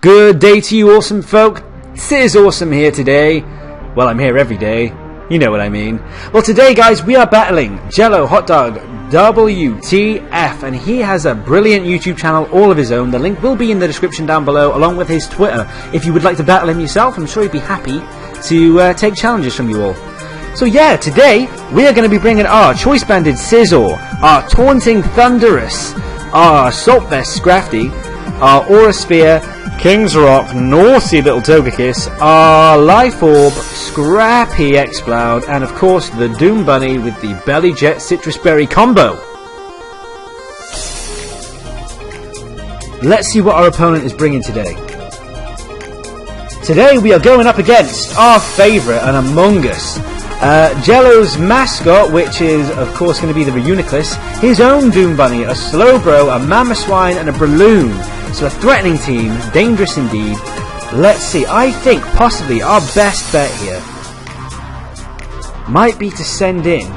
Good day to you, awesome folk. Scizorsome here today. Well, I'm here every day. You know what I mean. Well, today, guys, we are battling JelloHotDogWTF, and he has a brilliant YouTube channel all of his own. The link will be in the description down below, along with his Twitter. If you would like to battle him yourself, I'm sure he'd be happy to take challenges from you all. So yeah, today we are going to be bringing our choice-banded Scizor, our taunting Thunderous, our Assault Vest Scrafty, our Aura Sphere, King's Rock, naughty little Togekiss, our Life Orb, Scrappy Exploud, and of course the Doom Bunny with the Belly Jet Citrus Berry combo. Let's see what our opponent is bringing today. Today we are going up against our favourite and Among Us, Jello's mascot, which is of course going to be the Reuniclus, his own Doom Bunny, a Slowbro, a Mamoswine, and a Breloom. So a threatening team, dangerous indeed. Let's see, I think possibly our best bet here might be to send in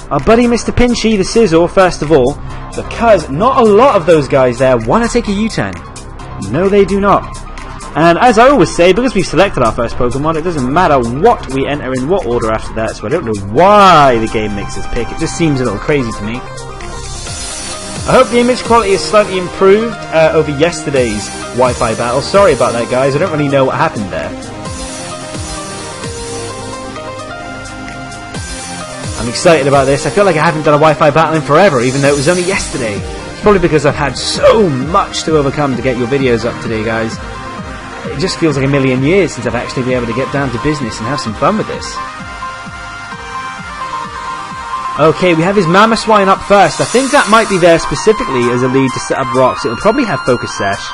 our buddy Mr. Pinchy, the Scizor, first of all, because not a lot of those guys there want to take a U-turn. No, they do not. And as I always say, because we've selected our first Pokemon, it doesn't matter what we enter in what order after that, so I don't know why the game makes us pick. It just seems a little crazy to me. I hope the image quality is slightly improved over yesterday's Wi-Fi battle. Sorry about that, guys. I don't really know what happened there. I'm excited about this. I feel like I haven't done a Wi-Fi battle in forever, even though it was only yesterday. It's probably because I've had so much to overcome to get your videos up today, guys. It just feels like a million years since I've actually been able to get down to business and have some fun with this. Okay, we have his Mamoswine up first. I think that might be there specifically as a lead to set up rocks. It'll probably have Focus Sash.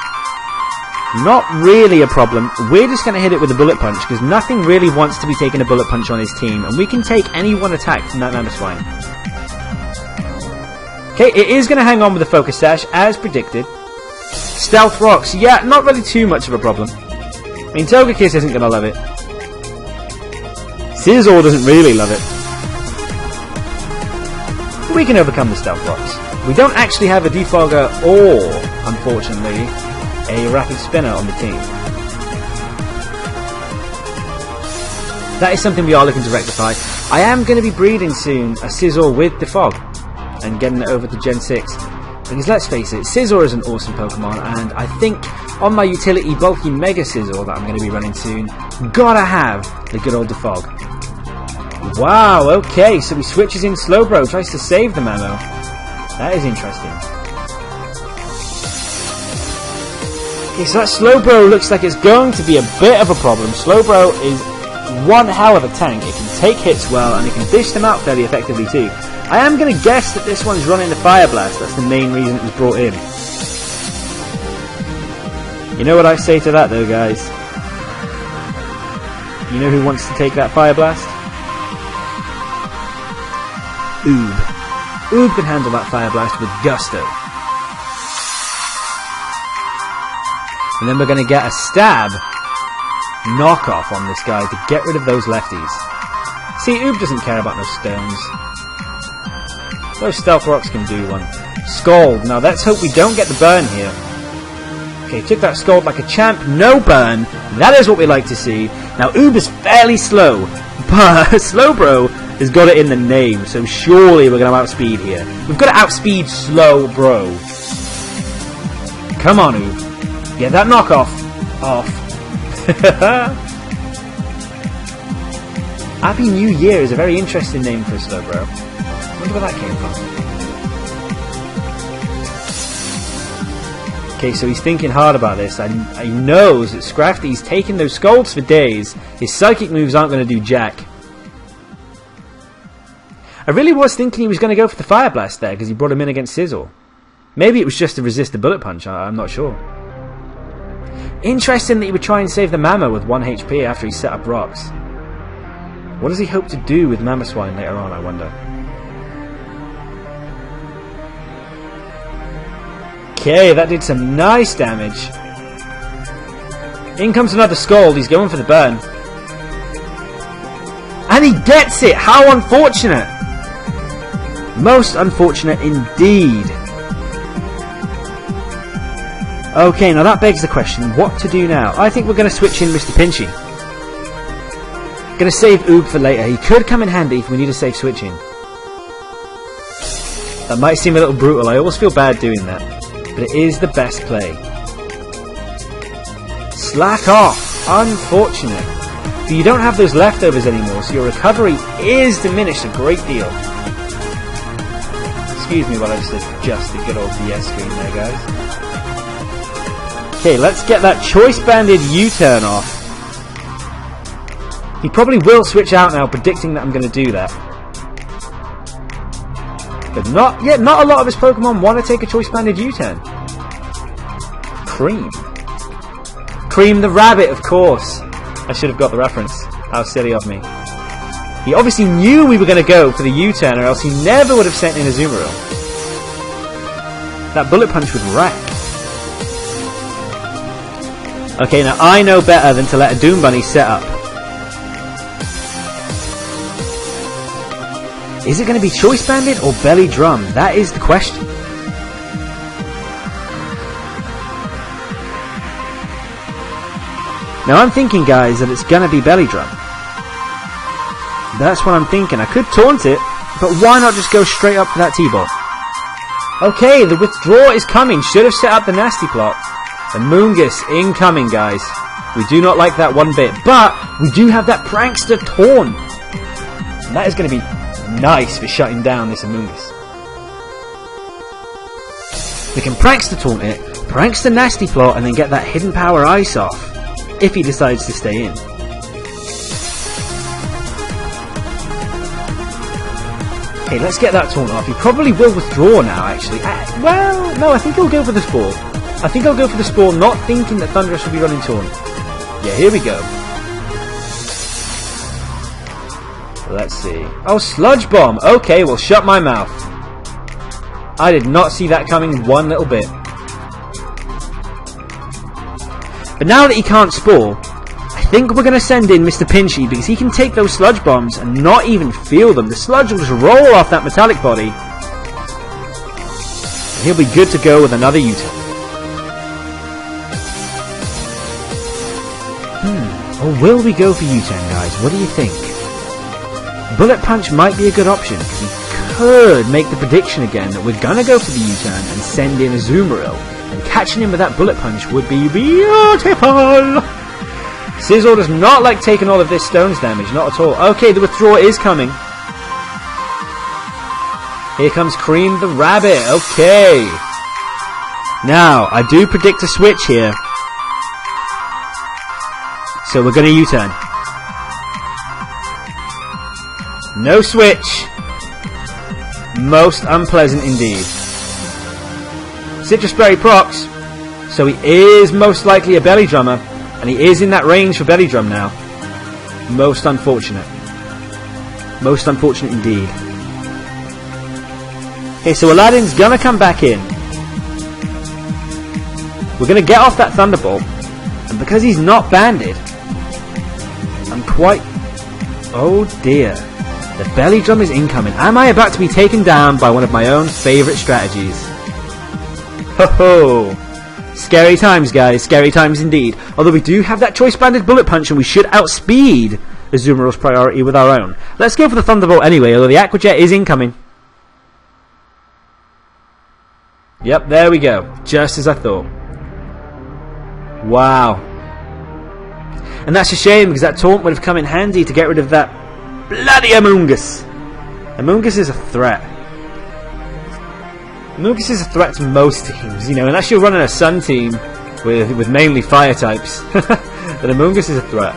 Not really a problem. We're just going to hit it with a Bullet Punch because nothing really wants to be taking a Bullet Punch on his team. And we can take any one attack from that Mamoswine. Okay, it is going to hang on with the Focus Sash as predicted. Stealth Rocks. Yeah, not really too much of a problem. I mean, Togekiss isn't going to love it. Scizor doesn't really love it. We can overcome the Stealth Rocks. We don't actually have a Defogger or, unfortunately, a Rapid Spinner on the team. That is something we are looking to rectify. I am going to be breeding soon a Scizor with Defog and getting it over to Gen 6. Because let's face it, Scizor is an awesome Pokemon, and I think on my utility bulky Mega Scizor that I'm going to be running soon, gotta have the good old Defog. Wow, okay, so he switches in Slowbro, tries to save the Mamo. That is interesting. Okay, so that Slowbro looks like it's going to be a bit of a problem. Slowbro is one hell of a tank. It can take hits well, and it can dish them out fairly effectively too. I am going to guess that this one's running the Fire Blast. That's the main reason it was brought in. You know what I say to that though, guys? You know who wants to take that Fire Blast? Oob. Oob can handle that Fire Blast with gusto. And then we're going to get a stab knockoff on this guy to get rid of those lefties. See, Oob doesn't care about those stones. Those Stealth Rocks can do one. Scald. Now let's hope we don't get the burn here. Okay, took that Scald like a champ. No burn. That is what we like to see. Now Oob is fairly slow, but Slowbro has got it in the name, so surely we're going to outspeed here. We've got to outspeed Slowbro. Come on, Oob. Get that knockoff off. Happy New Year is a very interesting name for a Slowbro. I wonder where that came from. Okay, so he's thinking hard about this. He knows that Scrafty's taking those Scalds for days. His Psychic moves aren't going to do jack. I really was thinking he was going to go for the Fire Blast there because he brought him in against Scizor. Maybe it was just to resist the Bullet Punch, I'm not sure. Interesting that he would try and save the Mamo with 1 HP after he set up rocks. What does he hope to do with Mamoswine later on, I wonder? Okay, that did some nice damage. In comes another Scald, he's going for the burn. And he gets it! How unfortunate! Most unfortunate indeed. Okay, now that begs the question, what to do now? I think we're going to switch in Mr. Pinchy. Going to save Oob for later. He could come in handy if we need a safe switch in. That might seem a little brutal. I always feel bad doing that. But it is the best play. Slack off! Unfortunate. But you don't have those leftovers anymore, so your recovery is diminished a great deal. Excuse me while I just adjust the good old DS screen there, guys. Okay, let's get that choice-banded U-turn off. He probably will switch out now, predicting that I'm going to do that. But not a lot of his Pokemon want to take a choice-banded U-turn. Cream. Cream the rabbit, of course. I should have got the reference. How silly of me. He obviously knew we were going to go for the U-turn, or else he never would have sent in a Azumarill. That Bullet Punch would wreck. Okay, now I know better than to let a Doom Bunny set up. Is it going to be Choice Banded or Belly Drum? That is the question. Now I'm thinking, guys, that it's going to be Belly Drum. That's what I'm thinking. I could taunt it, but why not just go straight up for that T-Ball? Okay, the withdraw is coming. Should have set up the nasty plot. The Moongus incoming, guys. We do not like that one bit, but we do have that Prankster Taunt. And that is going to be nice for shutting down this Amoonguss. We can Prankster Taunt it, Prankster Nasty Plot, and then get that Hidden Power Ice off, if he decides to stay in. Okay, let's get that Taunt off. He probably will withdraw now, actually. Well, no, I think he'll go for the Spore. I think I'll go for the Spore, not thinking that Thundurus will be running Taunt. Yeah, here we go. Let's see. Oh, Sludge Bomb! Okay, well, shut my mouth. I did not see that coming one little bit. But now that he can't Spore, I think we're going to send in Mr. Pinchy, because he can take those Sludge Bombs and not even feel them. The Sludge will just roll off that metallic body. And he'll be good to go with another U-turn. Or will we go for U-turn, guys? What do you think? Bullet Punch might be a good option, because he could make the prediction again that we're going to go for the U-turn and send in a Azumarill, and catching him with that Bullet Punch would be beautiful! Sizzle does not like taking all of this stones damage, not at all. Okay, the withdrawal is coming. Here comes Cream the Rabbit, okay. Now, I do predict a switch here. So we're going to U-turn. No switch. Most unpleasant indeed. Citrus Berry procs. So he is most likely a Belly Drummer. And he is in that range for Belly Drum now. Most unfortunate. Most unfortunate indeed. Okay, so Aladdin's gonna come back in. We're gonna get off that Thunderbolt. And because he's not banded, I'm quite... Oh dear. The Belly Drum is incoming. Am I about to be taken down by one of my own favourite strategies? Ho ho! Scary times, guys. Scary times indeed. Although we do have that choice-banded Bullet Punch, and we should outspeed Azumarill's priority with our own. Let's go for the Thunderbolt anyway, although the Aqua Jet is incoming. Yep, there we go. Just as I thought. Wow. And that's a shame, because that Taunt would have come in handy to get rid of that bloody Amoonguss. Amoonguss is a threat. Amoonguss is a threat to most teams, you know, unless you're running a Sun team with mainly Fire types. But Amoonguss is a threat.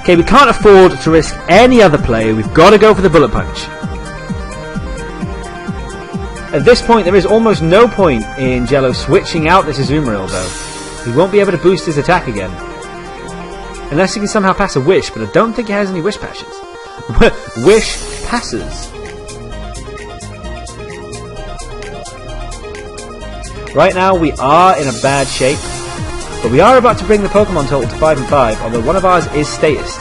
Okay, we can't afford to risk any other play. We've got to go for the Bullet Punch. At this point, there is almost no point in Jello switching out this Azumarill, though. He won't be able to boost his attack again. Unless he can somehow pass a Wish, but I don't think he has any Wish passes. Wish passes. Right now we are in a bad shape, but we are about to bring the Pokemon total to 5 and 5, although one of ours is status.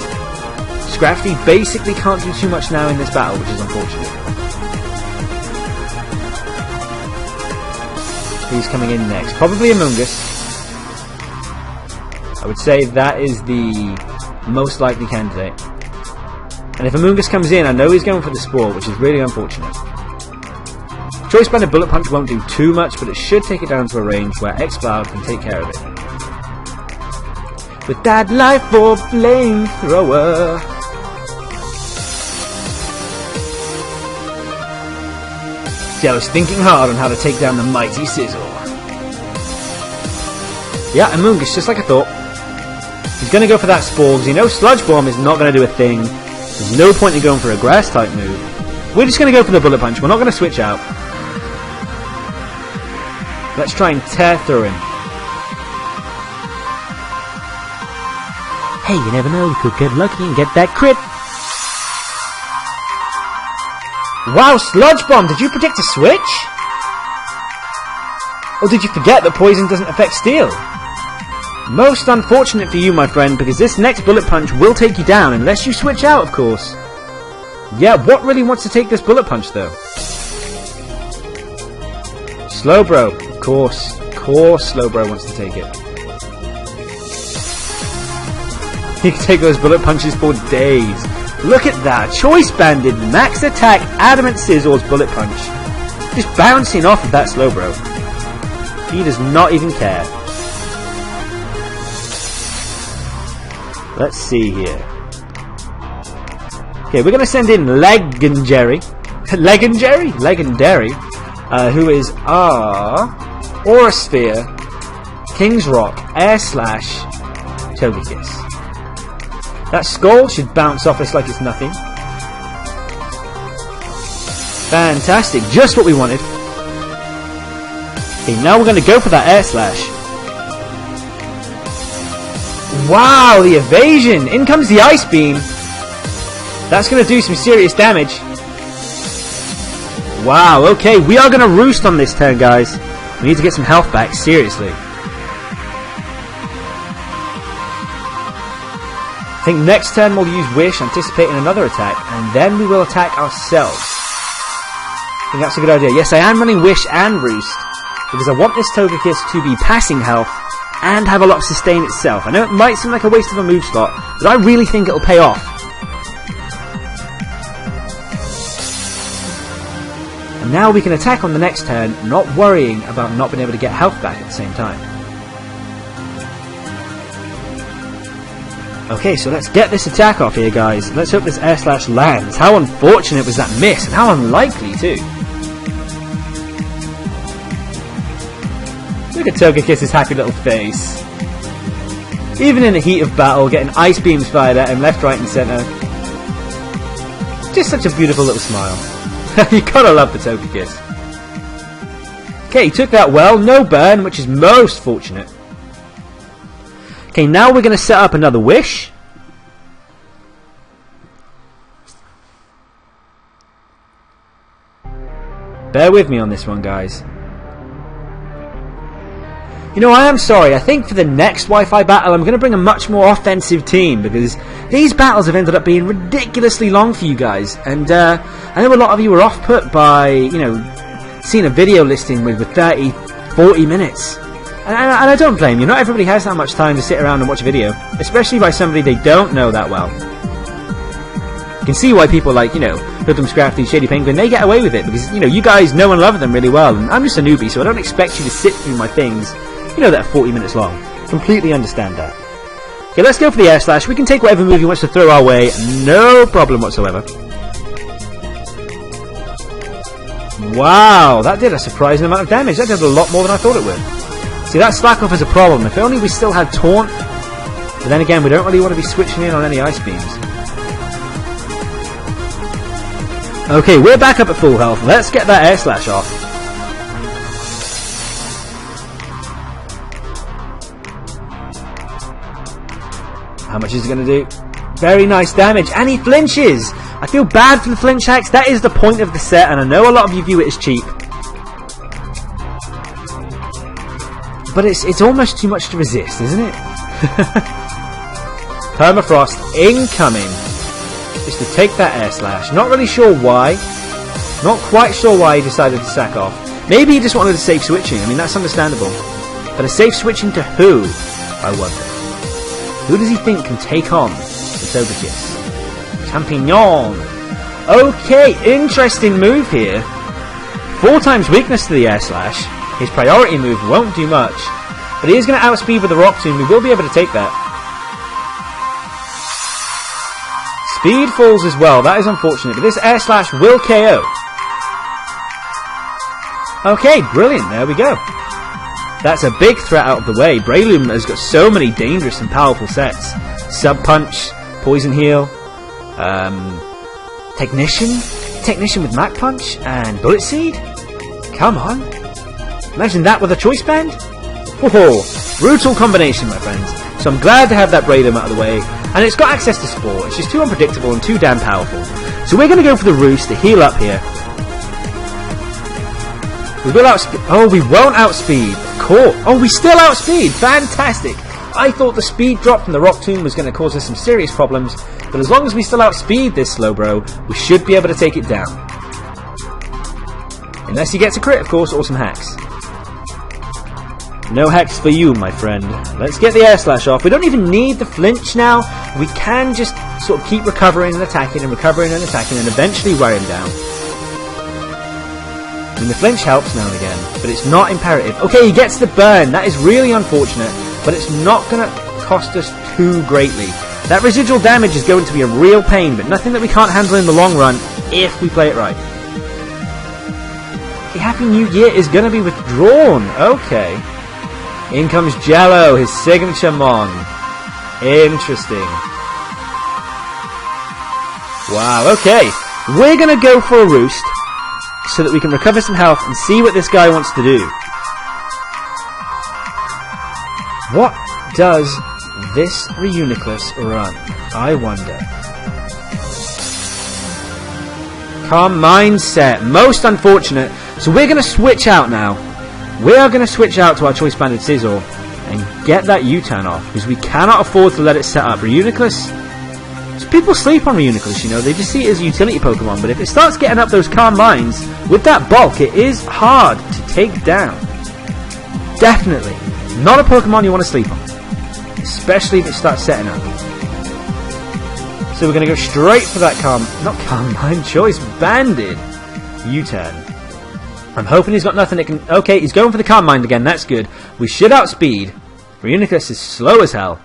Scrafty basically can't do too much now in this battle, which is unfortunate. who's coming in next. Probably Amoonguss. I would say that is the most likely candidate. And if Amoonguss comes in, I know he's going for the Spore, which is really unfortunate. Choice Band of Bullet Punch won't do too much, but it should take it down to a range where X-Cloud can take care of it. With that Life Orb Flamethrower. Jello's thinking hard on how to take down the mighty Sizzle. Yeah, Amoonguss, just like I thought. He's going to go for that Spore, because he knows Sludge Bomb is not going to do a thing. There's no point in going for a Grass-type move. We're just going to go for the Bullet Punch. We're not going to switch out. Let's try and tear through him. Hey, you never know, you could get lucky and get that crit. Wow, Sludge Bomb, did you predict a switch? Or did you forget that poison doesn't affect steel? Most unfortunate for you, my friend, because this next Bullet Punch will take you down, unless you switch out, of course. Yeah, what really wants to take this Bullet Punch, though? Slowbro, of course. Of course Slowbro wants to take it. He can take those Bullet Punches for days. Look at that. Choice Banded Max Attack Adamant Sizzle's Bullet Punch. Just bouncing off of that Slowbro. He does not even care. Let's see here. Okay, we're going to send in Legendary, who is our Aura Sphere, King's Rock, Air Slash, Togekiss. That Skull should bounce off us like it's nothing. Fantastic, just what we wanted. Okay, now we're going to go for that Air Slash. Wow, the evasion! In comes the Ice Beam. That's going to do some serious damage. Wow, okay, we are going to roost on this turn, guys. We need to get some health back, seriously. I think next turn we'll use Wish, anticipating another attack, and then we will attack ourselves. I think that's a good idea. Yes, I am running Wish and Roost, because I want this Togekiss to be passing health and have a lot of sustain itself. I know it might seem like a waste of a move slot, but I really think it'll pay off. And now we can attack on the next turn, not worrying about not being able to get health back at the same time. Okay, so let's get this attack off here, guys. Let's hope this Air Slash lands. How unfortunate was that miss, and how unlikely too. Look at Togekiss's happy little face. Even in the heat of battle, getting Ice Beams fired at him left, right and centre. Just such a beautiful little smile. You gotta love the Togekiss. Okay, he took that well. No burn, which is most fortunate. Okay, now we're going to set up another Wish. Bear with me on this one, guys. You know, I am sorry. I think for the next Wi-Fi battle, I'm going to bring a much more offensive team, because these battles have ended up being ridiculously long for you guys. And I know a lot of you were off-put by, you know, seeing a video listing with 30, 40 minutes. And I don't blame you. Not everybody has that much time to sit around and watch a video, especially by somebody they don't know that well. You can see why people like, you know, Hoodlum Scrafty, Shady Penguin, they get away with it, because, you know, you guys know and love them really well, and I'm just a newbie, so I don't expect you to sit through my things, you know, that are 40 minutes long. Completely understand that. Okay, let's go for the Air Slash. We can take whatever move he wants to throw our way, no problem whatsoever. Wow, that did a surprising amount of damage. That did a lot more than I thought it would. See, that slack off is a problem. If only we still had Taunt. But then again, we don't really want to be switching in on any Ice Beams. Okay, we're back up at full health. Let's get that Air Slash off. How much is it going to do? Very nice damage. And he flinches! I feel bad for the flinch hacks. That is the point of the set, and I know a lot of you view it as cheap. But it's almost too much to resist, isn't it? Permafrost incoming. Just to take that Air Slash. Not really sure why. Not quite sure why he decided to sack off. Maybe he just wanted a safe switching. I mean, that's understandable. But a safe switching to who? I wonder. Who does he think can take on the Togekiss? Champignon. Okay, interesting move here. 4 times weakness to the Air Slash. His priority move won't do much. But he is going to outspeed with the Rock Tomb. We will be able to take that. Speed falls as well. That is unfortunate. But this Air Slash will KO. Okay, brilliant. There we go. That's a big threat out of the way. Breloom has got so many dangerous and powerful sets. Sub Punch, Poison Heal, Technician with Mach Punch, and Bullet Seed? Come on. Imagine that with a Choice Band? Whoa, brutal combination, my friends. So I'm glad to have that Breloom out of the way. And it's got access to Spore. It's just too unpredictable and too damn powerful. So we're going to go for the Roost to heal up here. We will outspeed. Oh, we won't outspeed. Cool. Oh, we still outspeed. Fantastic. I thought the speed drop from the Rock Tomb was going to cause us some serious problems. But as long as we still outspeed this Slowbro, we should be able to take it down. Unless he gets a crit, of course, or some hacks. No hacks for you, my friend. Let's get the Air Slash off. We don't even need the flinch now. We can just sort of keep recovering and attacking and recovering and attacking and eventually wear him down. I mean, the flinch helps now and again, but it's not imperative. Okay, he gets the burn. That is really unfortunate, but it's not going to cost us too greatly. That residual damage is going to be a real pain, but nothing that we can't handle in the long run if we play it right. The Happy New Year is going to be withdrawn. Okay. In comes Jello, his signature Mon. Interesting. Wow, okay. We're going to go for a Roost so that we can recover some health and see what this guy wants to do. What does this Reuniclus run? I wonder. Calm Mindset. Most unfortunate. So we're going to switch out now. We are going to switch out to our Choice Banded Scizor and get that U-turn off, because we cannot afford to let it set up. Reuniclus, so people sleep on Reuniclus, you know, they just see it as a utility Pokemon, but if it starts getting up those Calm Minds, with that bulk, it is hard to take down. Definitely not a Pokemon you want to sleep on, especially if it starts setting up. So we're going to go straight for that Calm Mind, Choice Banded U-turn. I'm hoping he's got nothing that can... Okay, he's going for the Calm Mind again. That's good. We should outspeed. Reuniclus is slow as hell.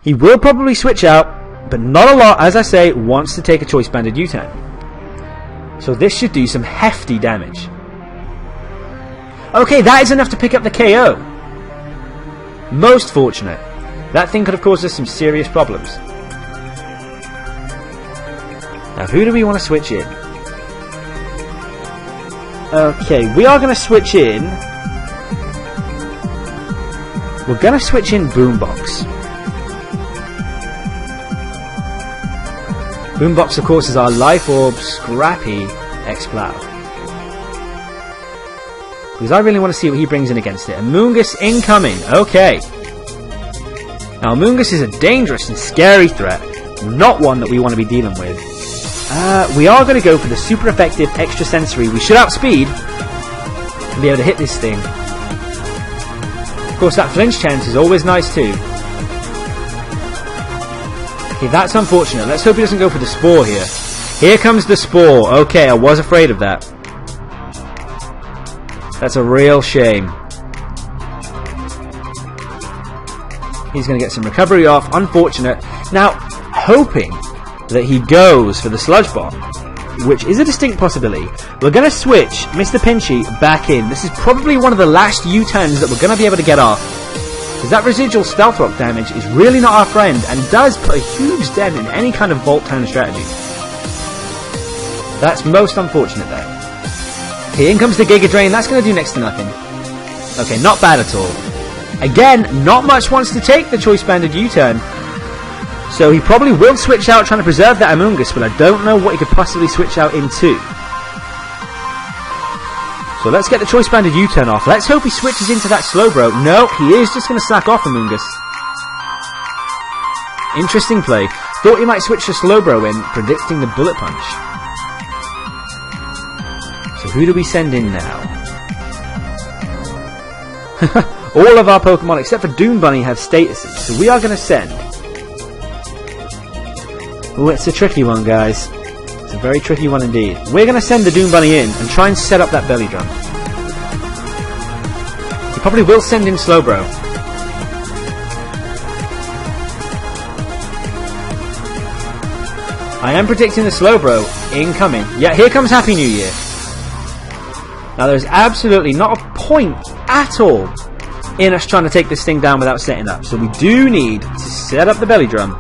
He will probably switch out, but not a lot, as I say, wants to take a Choice Banded U-turn. So this should do some hefty damage. Okay, that is enough to pick up the KO. Most fortunate. That thing could have caused us some serious problems. Now, who do we want to switch in? Okay, we are going to switch in... We're going to switch in Boombox. Boombox, of course, is our Life Orb Scrappy Exploud. Because I really want to see what he brings in against it. Amoonguss incoming. Okay. Now, Amoonguss is a dangerous and scary threat. Not one that we want to be dealing with. We are going to go for the super effective extra sensory. We should outspeed and be able to hit this thing. Of course, that flinch chance is always nice too. Okay, that's unfortunate. Let's hope he doesn't go for the Spore here. Here comes the Spore. Okay, I was afraid of that. That's a real shame. He's going to get some recovery off. Unfortunate. Now, hoping that he goes for the Sludge Bomb, which is a distinct possibility. We're going to switch Mr. Pinchy back in. This is probably one of the last U-turns that we're going to be able to get off, because that residual Stealth Rock damage is really not our friend and does put a huge dent in any kind of Volt Town strategy. That's most unfortunate though. Okay, in comes the Giga Drain. That's going to do next to nothing. Okay, not bad at all. Again, not much wants to take the Choice Banded U-turn. So he probably will switch out trying to preserve that Amoonguss, but I don't know what he could possibly switch out into. So let's get the Choice Banded U-turn off. Let's hope he switches into that Slowbro. No, he is just going to sack off Amoonguss. Interesting play. Thought he might switch to Slowbro in, predicting the Bullet Punch. So who do we send in now? All of our Pokemon except for Doom Bunny have statuses, so we are going to send. Oh, it's a tricky one, guys. It's a very tricky one indeed. We're going to send the Doom Bunny in and try and set up that belly drum. He probably will send in Slowbro. I am predicting the Slowbro incoming. Yeah, here comes Happy New Year. Now there's absolutely not a point at all in us trying to take this thing down without setting up. So we do need to set up the belly drum.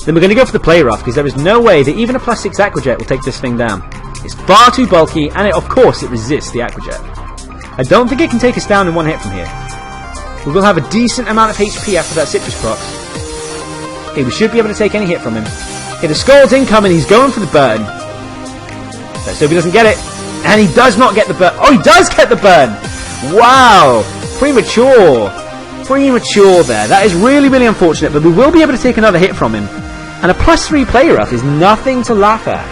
Then we're going to go for the play rough because there is no way that even a +6 Aqua Jet will take this thing down. It's far too bulky and of course it resists the Aqua Jet. I don't think it can take us down in one hit from here. We will have a decent amount of HP after that Citrus Prox. Okay, we should be able to take any hit from him. Okay, the Scald's incoming, he's going for the burn. Let's hope he doesn't get it. And he does not get the burn. Oh, he does get the burn! Wow! Premature. Premature there. That is really, really unfortunate, but we will be able to take another hit from him. And a +3 play rough is nothing to laugh at.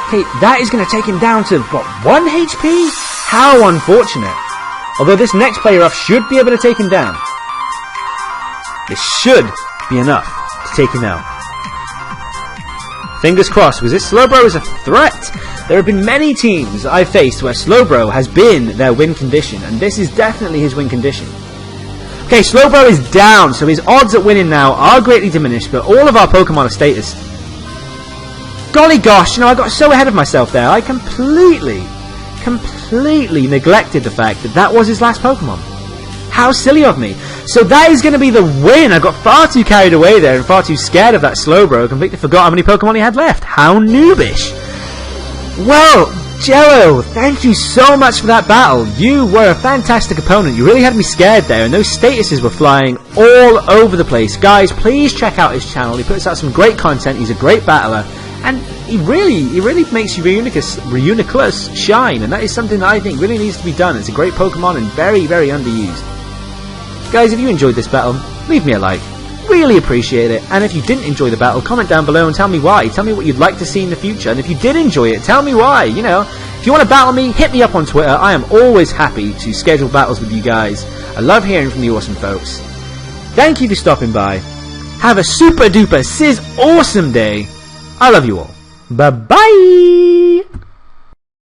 Okay, that is going to take him down to, what, 1 HP? How unfortunate. Although this next play rough should be able to take him down. This should be enough to take him out. Fingers crossed, because this Slowbro is a threat. There have been many teams I've faced where Slowbro has been their win condition, and this is definitely his win condition. Okay, Slowbro is down, so his odds at winning now are greatly diminished, but all of our Pokemon are status. Golly gosh, you know, I got so ahead of myself there. I completely neglected the fact that that was his last Pokemon. How silly of me. So that is going to be the win. I got far too carried away there and far too scared of that Slowbro. Completely forgot how many Pokemon he had left. How noobish. Well, Jello, thank you so much for that battle. You were a fantastic opponent. You really had me scared there, and those statuses were flying all over the place. Guys, please check out his channel. He puts out some great content. He's a great battler, and he really makes Reuniclus shine, and that is something that I think really needs to be done. It's a great Pokemon and very, very underused. Guys, if you enjoyed this battle, leave me a like. Really appreciate it. And if you didn't enjoy the battle, comment down below and tell me why. Tell me what you'd like to see in the future. And if you did enjoy it, tell me why. You know, if you want to battle me, hit me up on Twitter. I am always happy to schedule battles with you guys. I love hearing from you awesome folks. Thank you for stopping by. Have a super duper Scizorsome day. I love you all. Bye-bye.